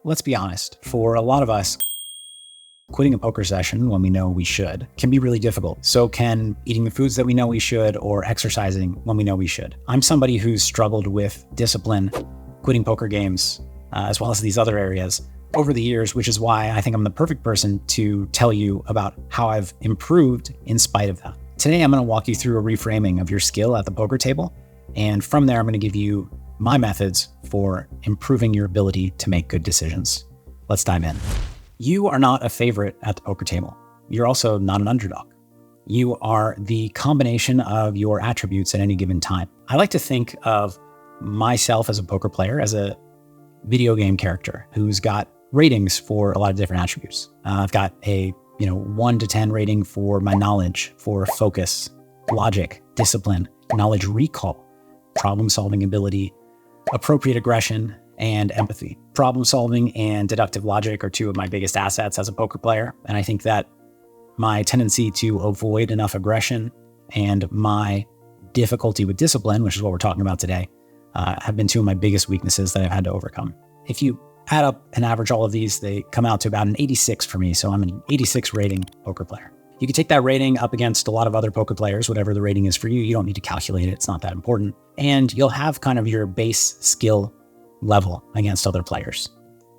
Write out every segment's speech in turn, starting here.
let's be honest, for a lot of us, quitting a poker session when we know we should can be really difficult. So can eating the foods that we know we should or exercising when we know we should. I'm somebody who's struggled with discipline, quitting poker games, as well as these other areas over the years, which is why I think I'm the perfect person to tell you about how I've improved in spite of that. Today, I'm going to walk you through a reframing of your skill at the poker table. And from there, I'm going to give you my methods for improving your ability to make good decisions. Let's dive in. You are not a favorite at the poker table. You're also not an underdog. You are the combination of your attributes at any given time. I like to think of myself as a poker player as a video game character who's got ratings for a lot of different attributes. I've got a 1 to 10 rating for my knowledge, for focus, logic, discipline, knowledge recall, problem-solving ability, appropriate aggression, and empathy. Problem solving and deductive logic are two of my biggest assets as a poker player. And I think that my tendency to avoid enough aggression and my difficulty with discipline, which is what we're talking about today, have been two of my biggest weaknesses that I've had to overcome. If you add up and average all of these, they come out to about an 86 for me. So I'm an 86 rating poker player. You can take that rating up against a lot of other poker players, whatever the rating is for you. You don't need to calculate it. It's not that important. And you'll have kind of your base skill level against other players.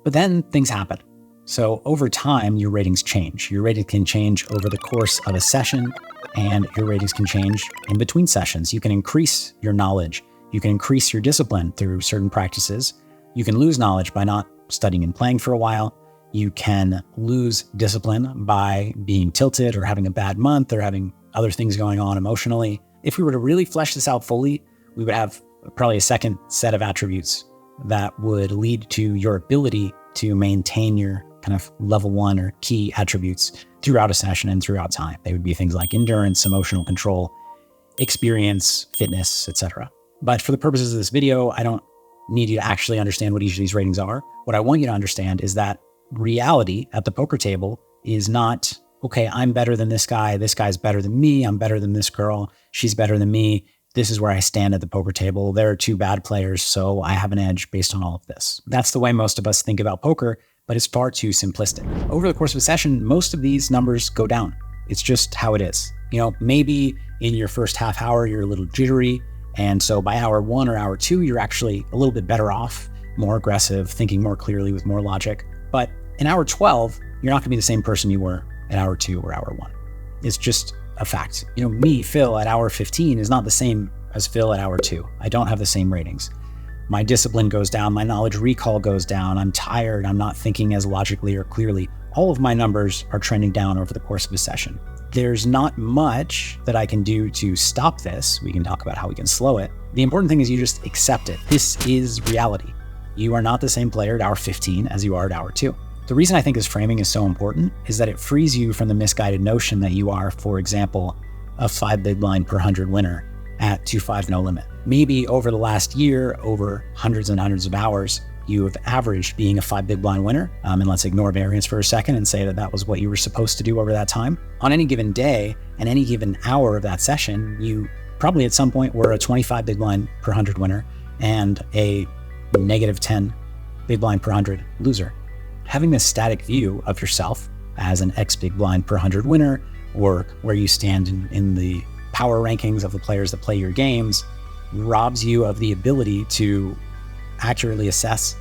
But then things happen. So over time, your ratings change. Your rating can change over the course of a session, and your ratings can change in between sessions. You can increase your knowledge. You can increase your discipline through certain practices. You can lose knowledge by not studying and playing for a while. You can lose discipline by being tilted or having a bad month or having other things going on emotionally. If we were to really flesh this out fully, we would have probably a second set of attributes that would lead to your ability to maintain your kind of level 1 or key attributes throughout a session and throughout time. They would be things like endurance, emotional control, experience, fitness, etc. But for the purposes of this video, I don't need you to actually understand what each of these ratings are. What I want you to understand is that reality at the poker table is not, okay, I'm better than this guy's better than me, I'm better than this girl, she's better than me. This is where I stand at the poker table. There are two bad players, so I have an edge based on all of this. That's the way most of us think about poker, but it's far too simplistic. Over the course of a session, most of these numbers go down. It's just how it is. Maybe in your first half hour, you're a little jittery. And so by hour 1 or hour 2, you're actually a little bit better off, more aggressive, thinking more clearly with more logic. But in hour 12, you're not gonna be the same person you were at hour 2 or hour 1. It's just a fact. Me, Phil, at hour 15 is not the same as Phil at hour 2. I don't have the same ratings. My discipline goes down, my knowledge recall goes down, I'm tired, I'm not thinking as logically or clearly. All of my numbers are trending down over the course of a session. There's not much that I can do to stop this. We can talk about how we can slow it. The important thing is you just accept it. This is reality. You are not the same player at hour 15 as you are at hour 2. The reason I think this framing is so important is that it frees you from the misguided notion that you are, for example, a 5 big blind per 100 winner at 2-5 no limit. Maybe over the last year, over hundreds and hundreds of hours, you have averaged being a 5 big blind winner. And let's ignore variance for a second and say that that was what you were supposed to do over that time. On any given day and any given hour of that session, you probably at some point were a 25 big blind per 100 winner and a negative 10 big blind per 100 loser. Having this static view of yourself as an X big blind per 100 winner, or where you stand in the power rankings of the players that play your games, robs you of the ability to accurately assess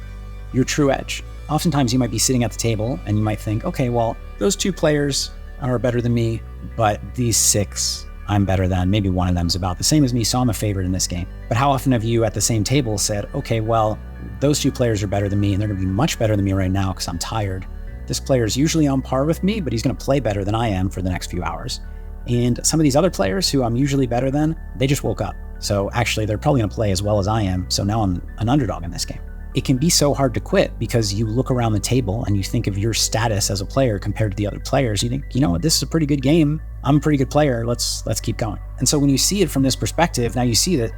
your true edge. Oftentimes you might be sitting at the table and you might think, okay, well, those 2 players are better than me, but these 6 I'm better than. Maybe one of them is about the same as me, so I'm a favorite in this game. But how often have you at the same table said, okay, well, those 2 players are better than me and they're gonna be much better than me right now because I'm tired. This player is usually on par with me, but he's gonna play better than I am for the next few hours. And some of these other players who I'm usually better than, they just woke up. So actually they're probably gonna play as well as I am. So now I'm an underdog in this game. It can be so hard to quit because you look around the table and you think of your status as a player compared to the other players. You think, you know what, this is a pretty good game. I'm a pretty good player. Let's keep going. And so when you see it from this perspective, now you see that,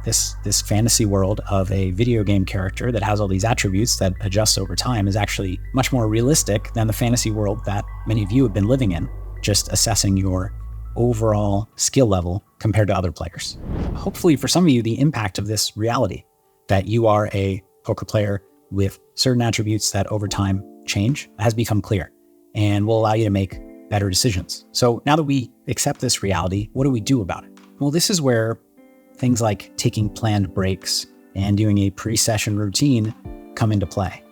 this fantasy world of a video game character that has all these attributes that adjust over time is actually much more realistic than the fantasy world that many of you have been living in, just assessing your overall skill level compared to other players. Hopefully for some of you, the impact of this reality that you are a poker player with certain attributes that over time change has become clear and will allow you to make better decisions. So now that we accept this reality, what do we do about it? Well, this is where things like taking planned breaks and doing a pre-session routine come into play.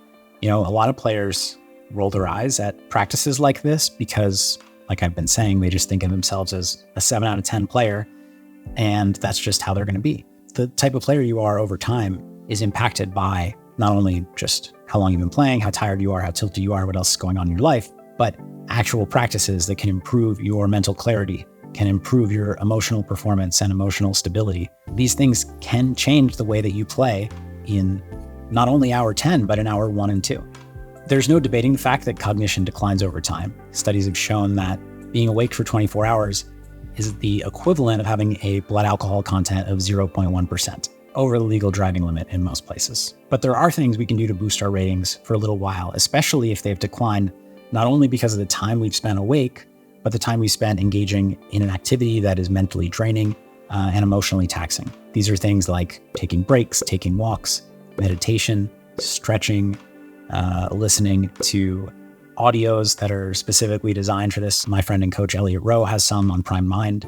A lot of players roll their eyes at practices like this because, like I've been saying, they just think of themselves as a 7 out of 10 player, and that's just how they're going to be. The type of player you are over time is impacted by not only just how long you've been playing, how tired you are, how tilted you are, what else is going on in your life, but actual practices that can improve your mental clarity, can improve your emotional performance and emotional stability. These things can change the way that you play in not only hour 10, but in hour 1 and 2. There's no debating the fact that cognition declines over time. Studies have shown that being awake for 24 hours is the equivalent of having a blood alcohol content of 0.1%, over the legal driving limit in most places. But there are things we can do to boost our ratings for a little while, especially if they've declined, not only because of the time we've spent awake, but the time we spent engaging in an activity that is mentally draining and emotionally taxing. These are things like taking breaks, taking walks, meditation, stretching, listening to audios that are specifically designed for this. My friend and coach Elliot Rowe has some on Prime Mind.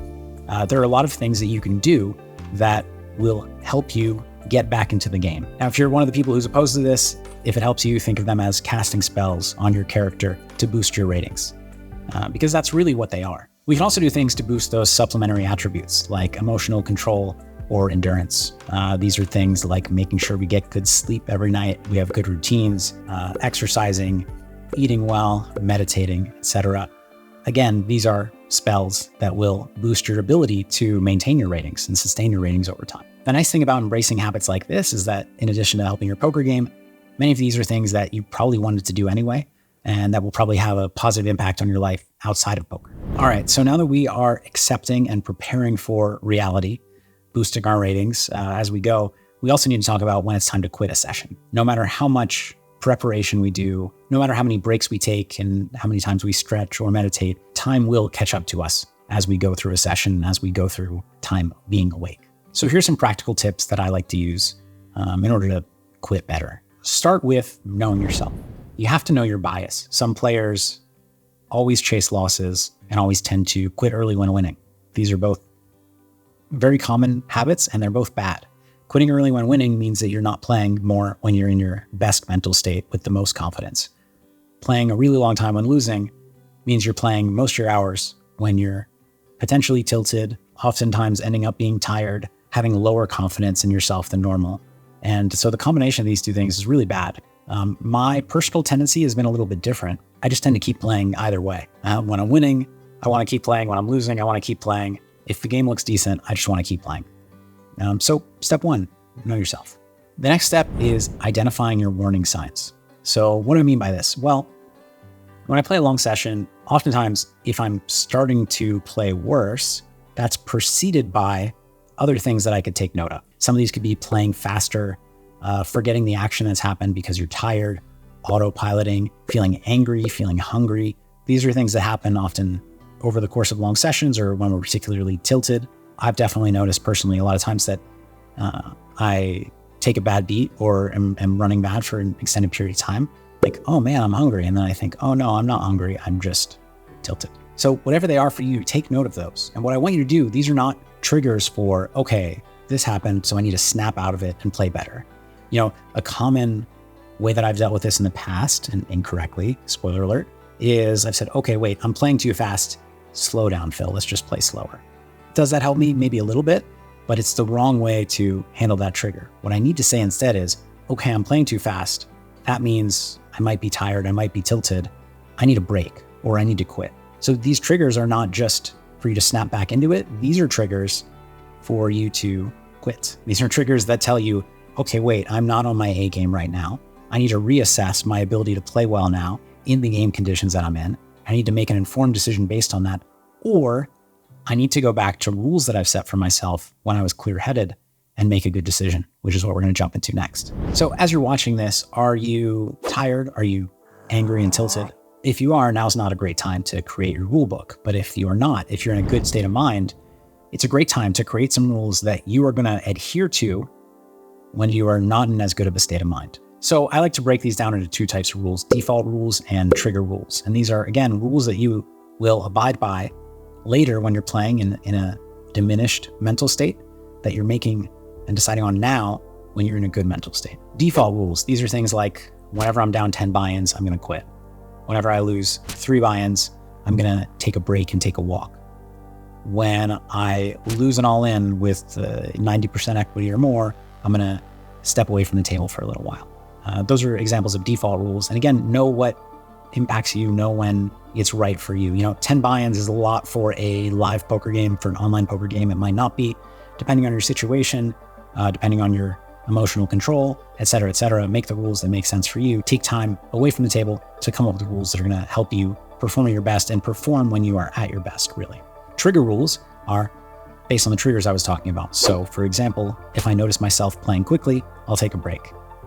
There are a lot of things that you can do that will help you get back into the game. Now, if you're one of the people who's opposed to this, if it helps you, think of them as casting spells on your character to boost your ratings, because that's really what they are. We can also do things to boost those supplementary attributes like emotional control or endurance. These are things like making sure we get good sleep every night, we have good routines, exercising, eating well, meditating, etc. Again, these are spells that will boost your ability to maintain your ratings and sustain your ratings over time. The nice thing about embracing habits like this is that in addition to helping your poker game, many of these are things that you probably wanted to do anyway, and that will probably have a positive impact on your life outside of poker. All right, so now that we are accepting and preparing for reality, boosting our ratings as we go, we also need to talk about when it's time to quit a session. No matter how much preparation we do, no matter how many breaks we take and how many times we stretch or meditate, time will catch up to us as we go through a session, as we go through time being awake. So here's some practical tips that I like to use in order to quit better. Start with knowing yourself. You have to know your bias. Some players always chase losses and always tend to quit early when winning. These are both very common habits, and they're both bad. Quitting early when winning means that you're not playing more when you're in your best mental state with the most confidence. Playing a really long time when losing means you're playing most of your hours when you're potentially tilted, oftentimes ending up being tired, having lower confidence in yourself than normal. And so the combination of these two things is really bad. My personal tendency has been a little bit different. I just tend to keep playing either way. When I'm winning, I want to keep playing. When I'm losing, I want to keep playing. If the game looks decent, I just want to keep playing. So step 1, know yourself. The next step is identifying your warning signs. So what do I mean by this? Well, when I play a long session, oftentimes if I'm starting to play worse, that's preceded by other things that I could take note of. Some of these could be playing faster, forgetting the action that's happened because you're tired, autopiloting, feeling angry, feeling hungry. These are things that happen often over the course of long sessions or when we're particularly tilted. I've definitely noticed personally a lot of times that I take a bad beat or am running bad for an extended period of time. Like, oh man, I'm hungry. And then I think, oh no, I'm not hungry. I'm just tilted. So whatever they are for you, take note of those. And what I want you to do, these are not triggers for, okay, this happened, so I need to snap out of it and play better. A common way that I've dealt with this in the past, and incorrectly, spoiler alert, is I've said, okay, wait, I'm playing too fast. Slow down, Phil. Let's just play slower. Does that help me? Maybe a little bit, but it's the wrong way to handle that trigger. What I need to say instead is, okay, I'm playing too fast. That means I might be tired. I might be tilted. I need a break or I need to quit. So these triggers are not just for you to snap back into it. These are triggers for you to quit. These are triggers that tell you, okay, wait, I'm not on my A game right now. I need to reassess my ability to play well now in the game conditions that I'm in. I need to make an informed decision based on that, or I need to go back to rules that I've set for myself when I was clear-headed and make a good decision, which is what we're going to jump into next. So as you're watching this, are you tired? Are you angry and tilted? If you are, now's not a great time to create your rule book. But if you are not, if you're in a good state of mind, it's a great time to create some rules that you are going to adhere to when you are not in as good of a state of mind. So I like to break these down into two types of rules: default rules and trigger rules. And these are, again, rules that you will abide by later when you're playing in a diminished mental state that you're making and deciding on now when you're in a good mental state. Default rules, these are things like, whenever I'm down 10 buy-ins, I'm going to quit. Whenever I lose 3 buy-ins, I'm going to take a break and take a walk. When I lose an all-in with 90% equity or more, I'm going to step away from the table for a little while. Those are examples of default rules. And again, know what impacts you, know when it's right for you. 10 buy-ins is a lot for a live poker game. For an online poker game, it might not be, depending on your situation, depending on your emotional control, et cetera, make the rules that make sense for you. Take time away from the table to come up with rules that are going to help you perform at your best and perform when you are at your best, really. Trigger rules are based on the triggers I was talking about. So for example, if I notice myself playing quickly, I'll take a break.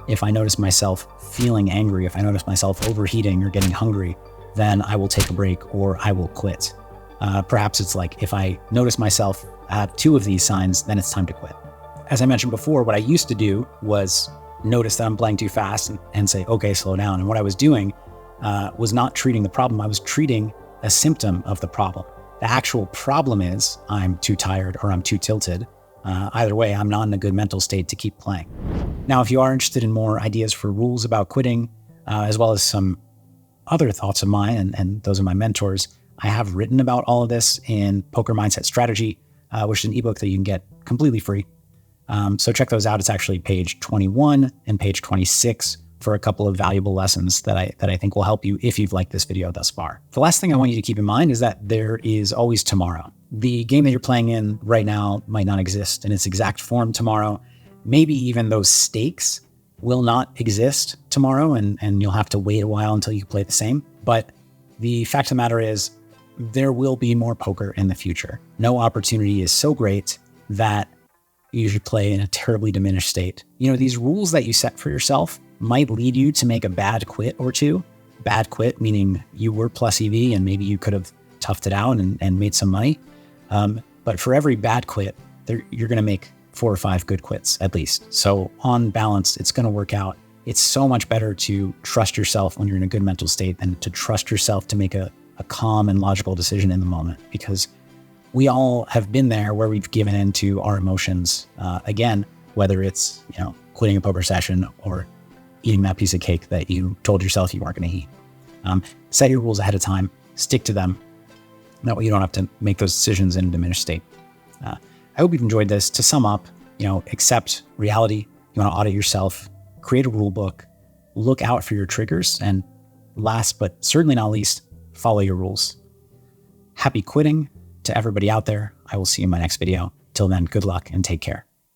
If I notice myself feeling angry, if I notice myself overheating or getting hungry, then I will take a break or I will quit. Perhaps it's like, if I notice myself at 2 of these signs, then it's time to quit. As I mentioned before, what I used to do was notice that I'm playing too fast and say, okay, slow down. And what I was doing was not treating the problem. I was treating a symptom of the problem. The actual problem is I'm too tired or I'm too tilted. Either way, I'm not in a good mental state to keep playing. Now, if you are interested in more ideas for rules about quitting, as well as some other thoughts of mine and those of my mentors, I have written about all of this in Poker Mindset Strategy, which is an ebook that you can get completely free. So check those out. It's actually page 21 and page 26 for a couple of valuable lessons that I think will help you if you've liked this video thus far. The last thing I want you to keep in mind is that there is always tomorrow. The game that you're playing in right now might not exist in its exact form tomorrow. Maybe even those stakes will not exist tomorrow, and you'll have to wait a while until you play the same. But the fact of the matter is, there will be more poker in the future. No opportunity is so great that you should play in a terribly diminished state. These rules that you set for yourself might lead you to make a bad quit or two. Bad quit meaning you were plus EV and maybe you could have toughed it out and made some money. But for every bad quit, you're going to make 4 or 5 good quits at least. So on balance, it's going to work out. It's so much better to trust yourself when you're in a good mental state than to trust yourself to make a calm and logical decision in the moment, because we all have been there where we've given in to our emotions. Again, whether it's, quitting a poker session or eating that piece of cake that you told yourself you weren't going to eat. Set your rules ahead of time, stick to them. That way you don't have to make those decisions in a diminished state. I hope you've enjoyed this. To sum up, accept reality. You want to audit yourself, create a rule book, look out for your triggers, and last but certainly not least, follow your rules. Happy quitting to everybody out there. I will see you in my next video. Till then, good luck and take care.